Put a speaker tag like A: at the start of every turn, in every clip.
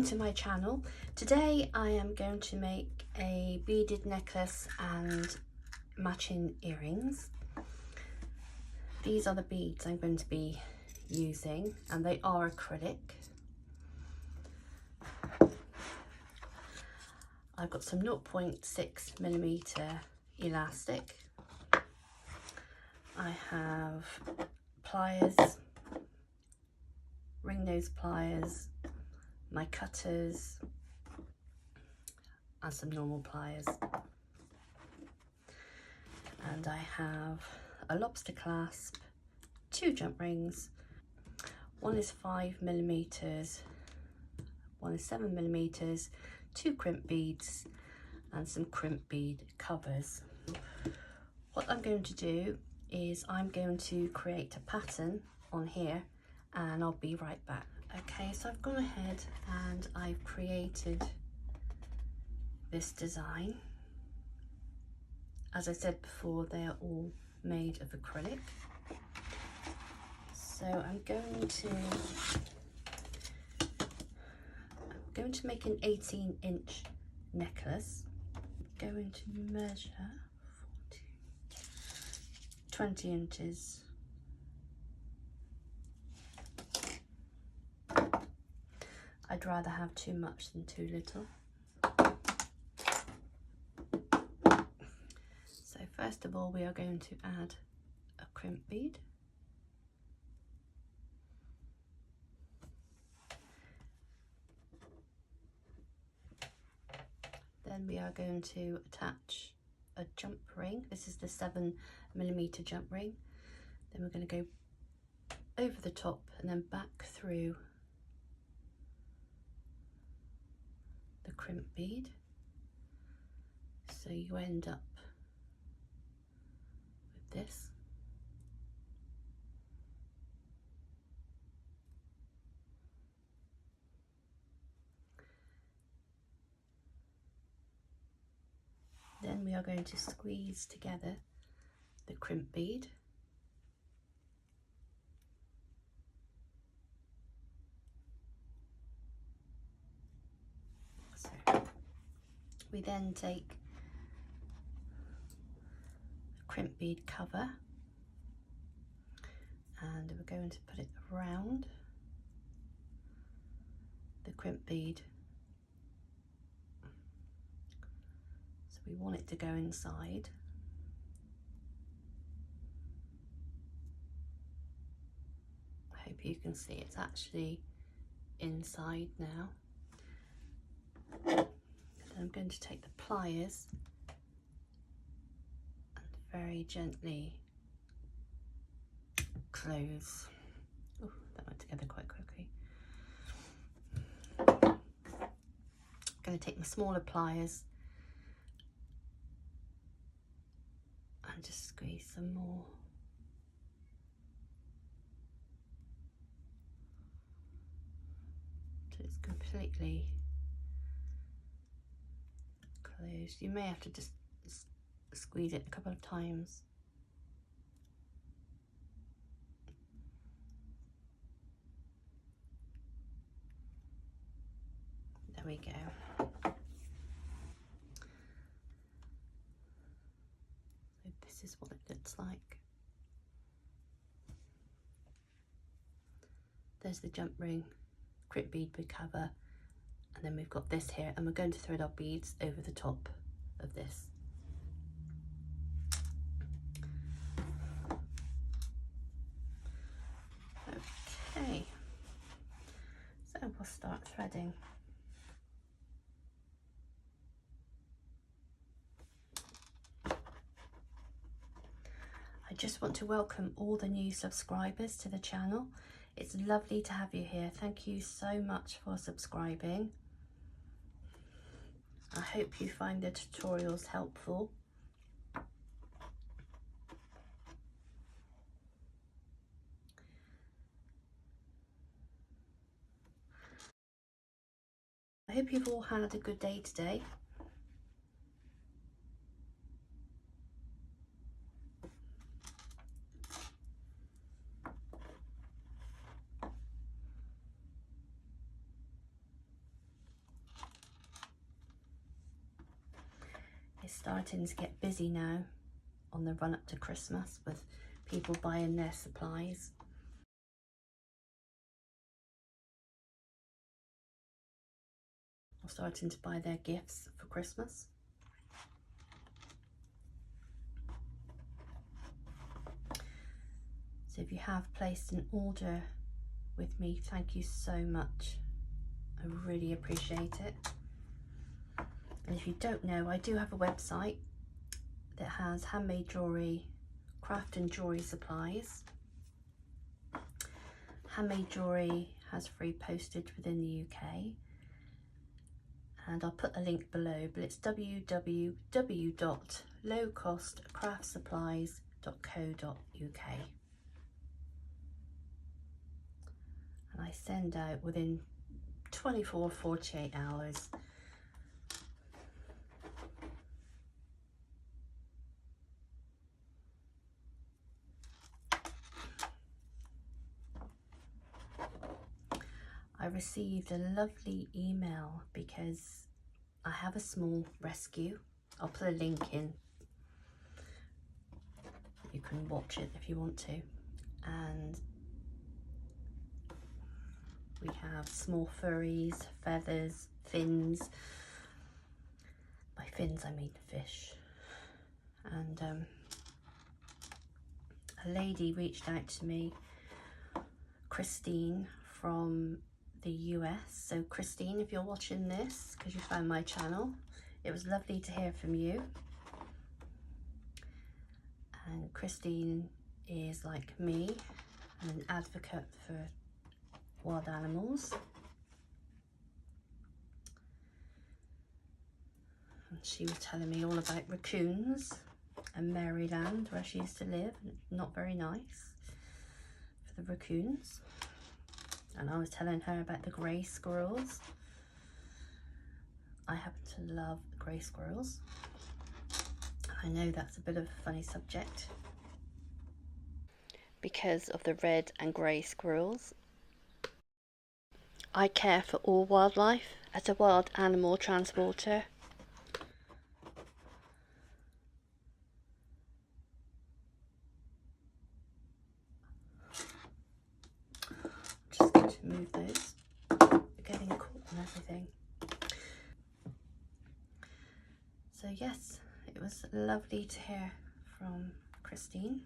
A: to my channel. Today I am going to make a beaded necklace and matching earrings. These are the beads I'm going to be using and they are acrylic. I've got some 0.6mm elastic. I have pliers, ring nose pliers, my cutters and some normal pliers, and I have a lobster clasp, 2 jump rings, one is 5mm, one is 7mm, 2 crimp beads and some crimp bead covers. What I'm going to do is I'm going to create a pattern on here and I'll be right back. Okay, so I've gone ahead and I've created this design. As I said before, they are all made of acrylic. So I'm going to make an 18-inch necklace. I'm going to measure 20 inches. I'd rather have too much than too little. So first of all, we are going to add a crimp bead. Then we are going to attach a jump ring. This is the 7mm jump ring. Then we're going to go over the top and then back through the crimp bead, so you end up with this. Then we are going to squeeze together the crimp bead. So we then take a crimp bead cover and we're going to put it around the crimp bead. So we want it to go inside. I hope you can see it's actually inside now. Then I'm going to take the pliers and very gently close. Oh, that went together quite quickly. I'm going to take my smaller pliers and just squeeze some more. So it's completely closed. You may have to just squeeze it a couple of times. There we go. So this is what it looks like. There's the jump ring, crimp bead with cover, and then we've got this here, and we're going to thread our beads over the top of this. Okay, so we'll start threading. I just want to welcome all the new subscribers to the channel. It's lovely to have you here. Thank you so much for subscribing. I hope you find the tutorials helpful. I hope you've all had a good day today. It's starting to get busy now on the run up to Christmas with people buying their supplies. Or starting to buy their gifts for Christmas. So if you have placed an order with me, thank you so much. I really appreciate it. And if you don't know, I do have a website that has handmade jewellery, craft and jewellery supplies. Handmade jewellery has free postage within the UK. And I'll put a link below, but it's www.lowcostcraftsupplies.co.uk. And I send out within 24 48 hours. I received a lovely email because I have a small rescue. I'll put a link in. You can watch it if you want to. And we have small furries, feathers, fins. By fins I mean fish. And a lady reached out to me, Christine from the US. So Christine, if you're watching this because you found my channel, it was lovely to hear from you. And Christine is like me, an advocate for wild animals. And she was telling me all about raccoons and Maryland, where she used to live. Not very nice for the raccoons. And I was telling her about the grey squirrels. I happen to love the grey squirrels. I know that's a bit of a funny subject because of the red and grey squirrels. I care for all wildlife as a wild animal transporter. Just going to move those. They're getting caught and everything. So yes, it was lovely to hear from Christine.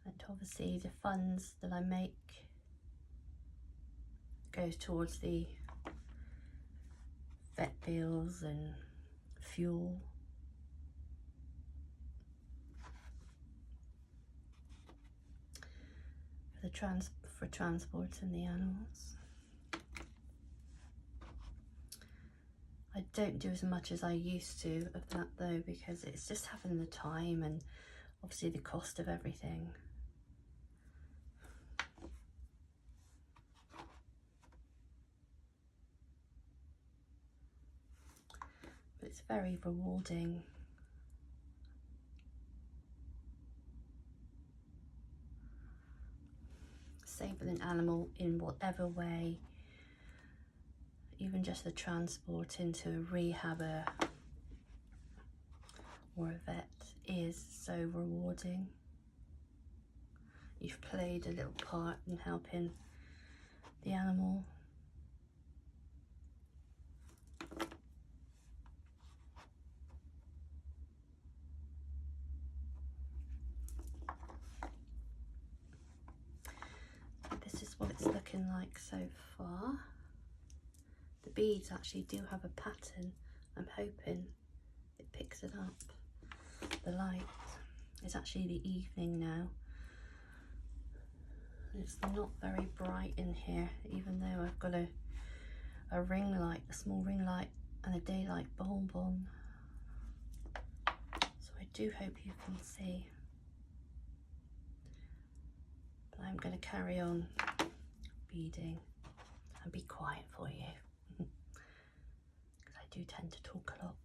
A: And obviously the funds that I make goes towards the vet bills and fuel. For transporting the animals. I don't do as much as I used to of that though, because it's just having the time and obviously the cost of everything. But it's very rewarding. Saving an animal in whatever way, even just the transport into a rehabber or a vet, is so rewarding. You've played a little part in helping the animal. This is what it's looking like so far. The beads actually do have a pattern. I'm hoping it picks it up. The light, it's actually the evening now. It's not very bright in here, even though I've got a ring light, a small ring light and a daylight bulb on. So I do hope you can see. But I'm going to carry on beading and be quiet for you, because I do tend to talk a lot.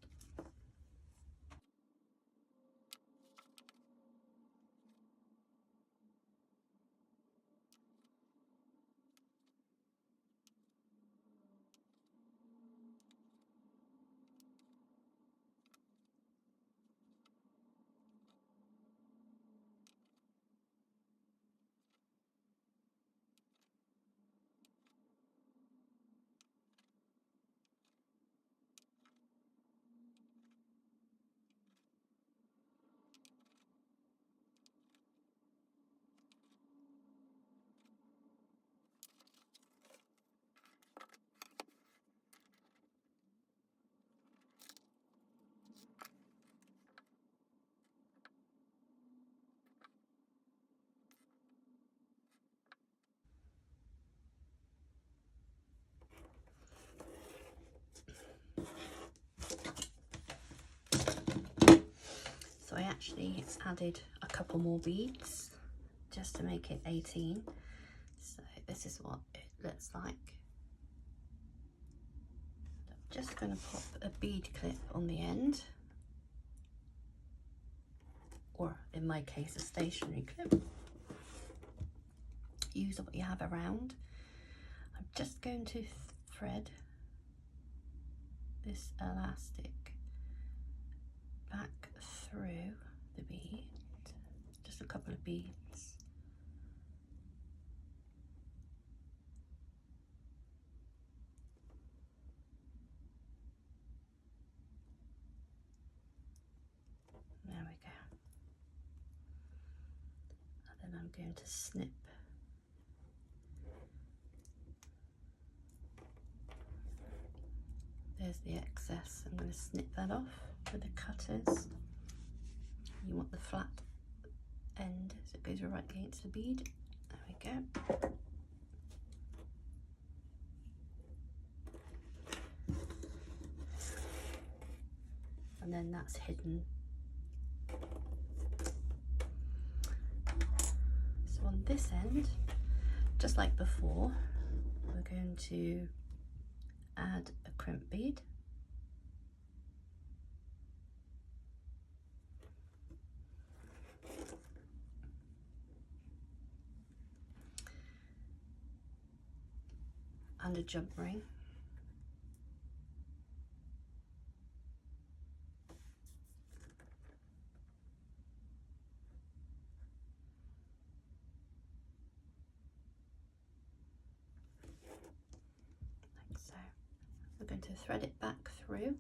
A: So I actually added a couple more beads just to make it 18. So this is what it looks like. I'm just going to pop a bead clip on the end, or in my case a stationary clip. Use what you have around. I'm just going to thread this elastic back through the bead, just a couple of beads. There we go. And then I'm going to snip there's the excess. I'm going to snip that off with the cutters. You want the flat end so it goes right against the bead. There we go. And then that's hidden. So on this end, just like before, we're going to add a crimp bead. And a jump ring. Like so. We're going to thread it back through.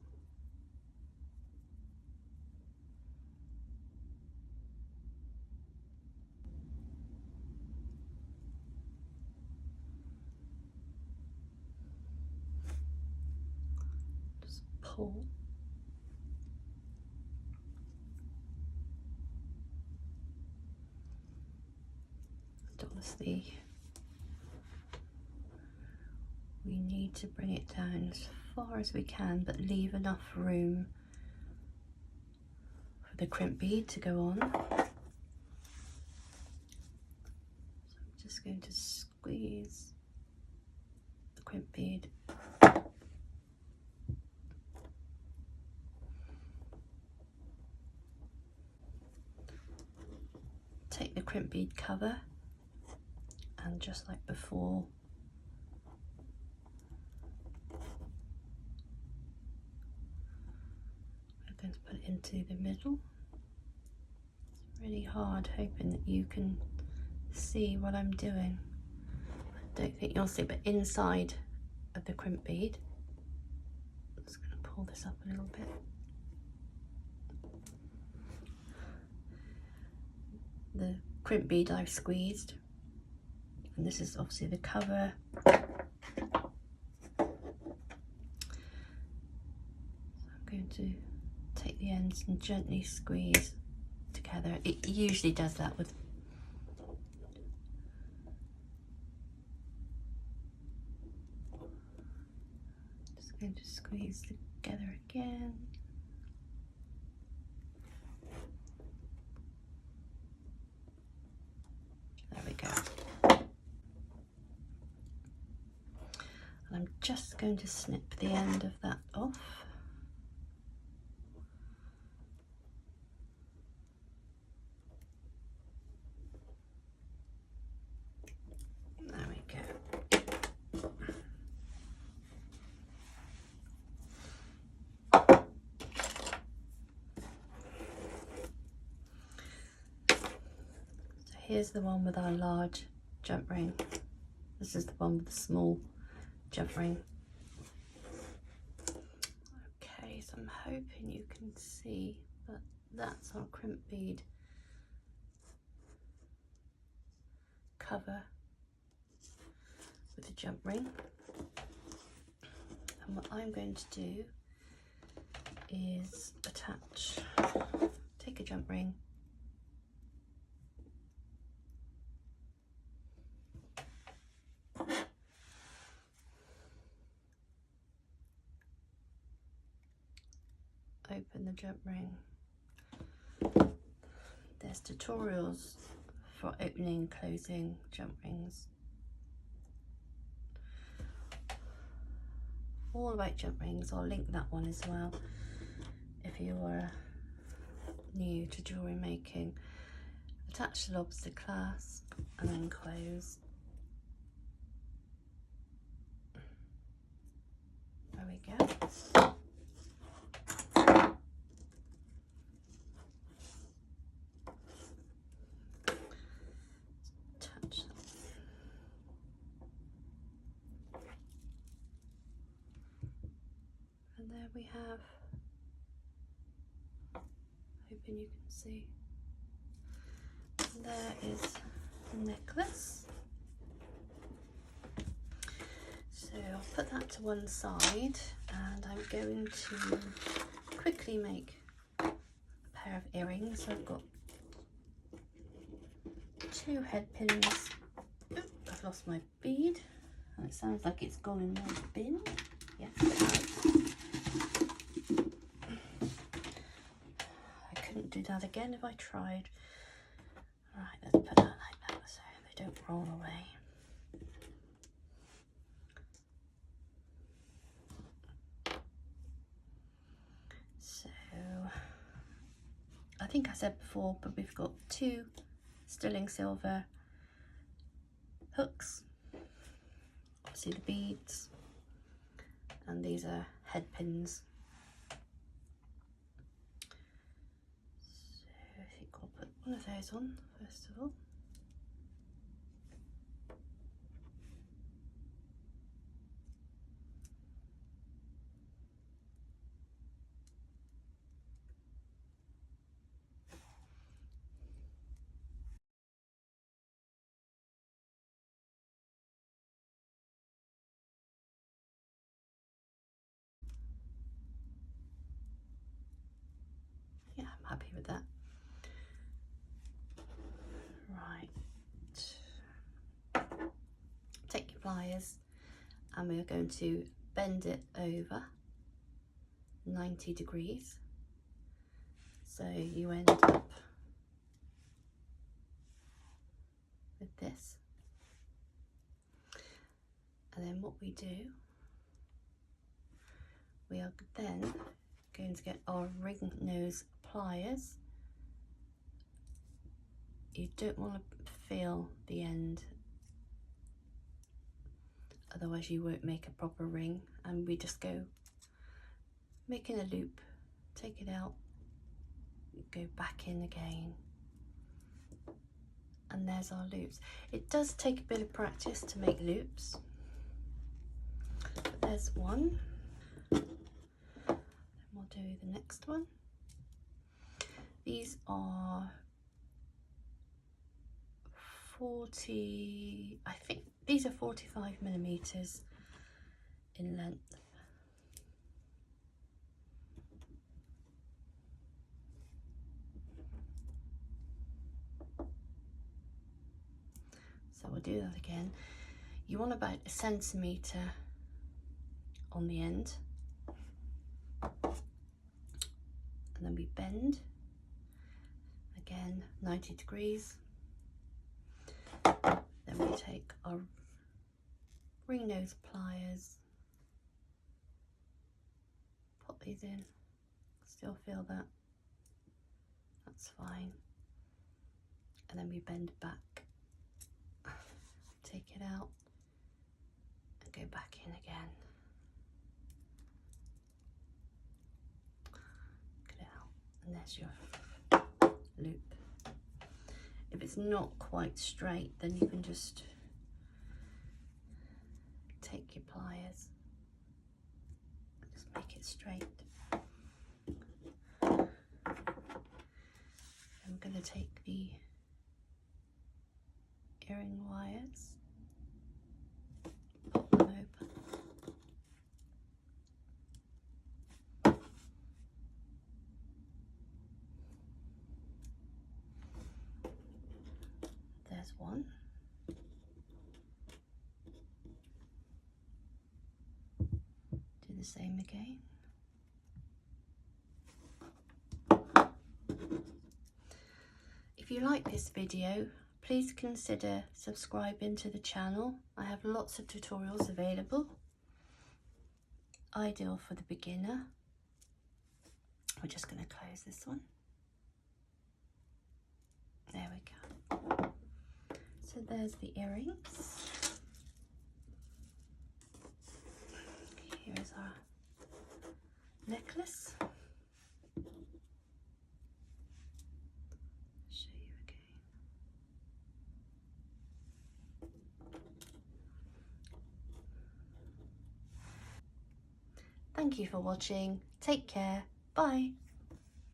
A: Just pull. Obviously, we need to bring it down as far as we can, but leave enough room for the crimp bead to go on. So I'm just going to squeeze the crimp bead. Take the crimp bead cover, and just like before, we're going to put it into the middle. It's really hard, hoping that you can see what I'm doing. I don't think you'll see, but inside of the crimp bead, I'm just going to pull this up a little bit. The crimp bead I've squeezed, and this is obviously the cover. So I'm going to take the ends and gently squeeze together. It usually does that with just going to squeeze together again. There we go. just going to snip the end of that off. There we go. So here's the one with our large jump ring. This is the one with the small jump ring. Okay, so I'm hoping you can see that that's our crimp bead cover with the jump ring. And what I'm going to do is take a jump ring, open the jump ring. There's tutorials for opening and closing jump rings. All about jump rings, I'll link that one as well if you are new to jewellery making. Attach the lobster clasp and then close. There we go. Touch that. And there we have, hoping you can see, and there is the necklace. So I'll put that to one side and I'm going to quickly make a pair of earrings. So I've got 2 head pins. Oops, I've lost my bead and it sounds like it's gone in my bin. Yes, it has. I couldn't do that again if I tried. Right, let's put that like that so they don't roll away. So, I think I said before, but we've got 2 sterling silver hooks, obviously the beads, and these are head pins. So I think I'll put one of those on first of all. Yeah, I'm happy with that. Right. Take your pliers and we're going to bend it over 90 degrees. So you end up with this. And then what we do, we are then going to get our ring nose pliers. You don't want to feel the end, otherwise you won't make a proper ring. And we just go making a loop, take it out, go back in again, and there's our loops. It does take a bit of practice to make loops, but there's one. Then we'll do the next one. These are 40, I think these are 45 millimeters in length. So we'll do that again. You want about 1 centimeter on the end, and then we bend again 90 degrees. Then we take our ring nose pliers pop these in. Still feel that. That's fine. And then we bend back, take it out, and go back in again. Get it out, and there's your loop. If it's not quite straight, then you can just take your pliers and just make it straight. I'm going to take the earring wires, pop them open, there's one, do the same again. If you like this video, please consider subscribing to the channel. I have lots of tutorials available, ideal for the beginner. We're just going to close this one. There we go. So there's the earrings. Here's our necklace. Show you again. Thank you for watching. Take care. Bye.